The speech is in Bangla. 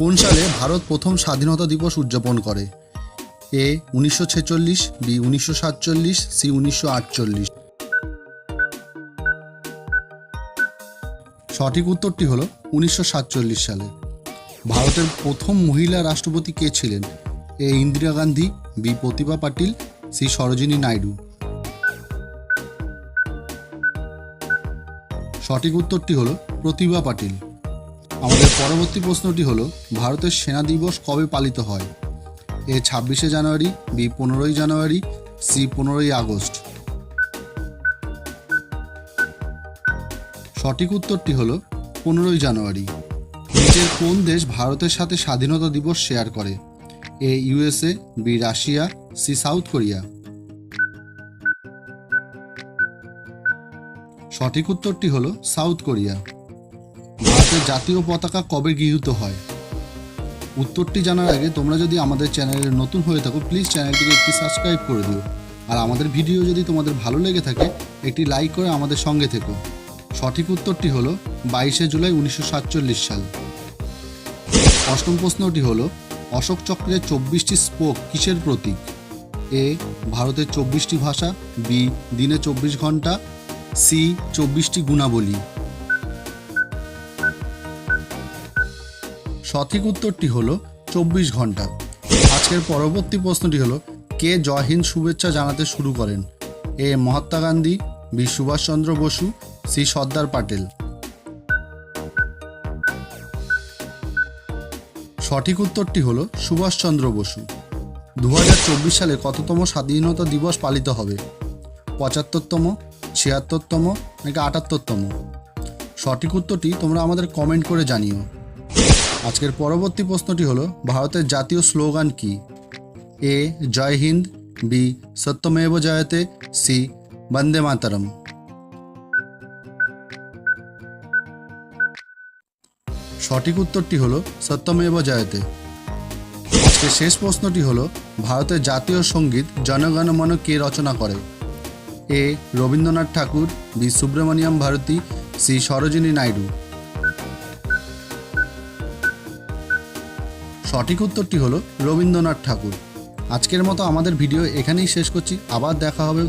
কোন সালে ভারত প্রথম স্বাধীনতা দিবস উদযাপন করে? এ 1946, বি 1947, সি 1948। সঠিক উত্তরটি হলো 1947 সালে। ভারতের প্রথম মহিলা রাষ্ট্রপতি কে ছিলেন? এ ইন্দিরা গান্ধী, বি প্রতিভা পাটিল, সি সরোজিনী নাইডু। সঠিক উত্তরটি হলো প্রতিভা পাটিল। আমাদের পরবর্তী প্রশ্নটি হলো ভারতের সেনা দিবস কবে পালিত হয়? এ 26শে জানুয়ারি, বি 15ই জানুয়ারি, সি 15ই আগস্ট। সঠিক উত্তরটি হলো 15ই জানুয়ারি। নিচের কোন দেশ ভারতের সাথে স্বাধীনতা দিবস শেয়ার করে? A USA, B Russia, C South Korea. সঠিক উত্তরটি হলো সাউথ কোরিয়া। ভারতের জাতীয় পতাকা কবে গৃহীত হয়? উত্তরটি জানার আগে তোমরা যদি আমাদের চ্যানেলে নতুন হয়ে থাকো প্লিজ চ্যানেলটিকে একটি সাবস্ক্রাইব করে দিও, আর আমাদের ভিডিও যদি তোমাদের ভালো লেগে থাকে একটি লাইক করে আমাদের সঙ্গে থেকো। সঠিক উত্তরটি হলো 22শে জুলাই 1947 সাল। অষ্টম প্রশ্নটি হলো অশোক চক্রের 24টি স্পোক কিসের প্রতীক? এ ভারতের 24টি ভাষা, বি দিনে 24 ঘন্টা, সি 24টি গুণাবলী। সঠিক উত্তরটি হলো 24 ঘন্টা। আজকের পরবর্তী প্রশ্নটি হলো কে জয় হিন্দ শুভেচ্ছা জানাতে শুরু করেন? এ মহাত্মা গান্ধী, বি সুভাষচন্দ্র বসু, সি সর্দার প্যাটেল। সঠিক উত্তরটি হলো সুভাষচন্দ্র বসু। 2024 সালে কততম স্বাধীনতা দিবস পালিত হবে? 75তম, 76তম নাকি 78তম? সঠিক উত্তরটি তোমরা আমাদের কমেন্ট করে জানিও। আজকের পরবর্তী প্রশ্নটি হলো ভারতের জাতীয় স্লোগান কি? এ জয় হিন্দ, বি সত্যমেব জয়তে, সি বন্দে মাতরম। সঠিক উত্তরটি হলো সত্যমেব জয়তে। আজকের শেষ প্রশ্নটি হলো ভারতের জাতীয় সঙ্গীত জনগণ মন কে রচনা করে? এ রবীন্দ্রনাথ ঠাকুর, বি সুব্রমণিয়াম ভারতী, সি সরোজিনী নাইডু। সঠিক উত্তরটি হলো রবীন্দ্রনাথ ঠাকুর। আজকের মতো আমাদের ভিডিও এখানেই শেষ করছি। আবার দেখা হবে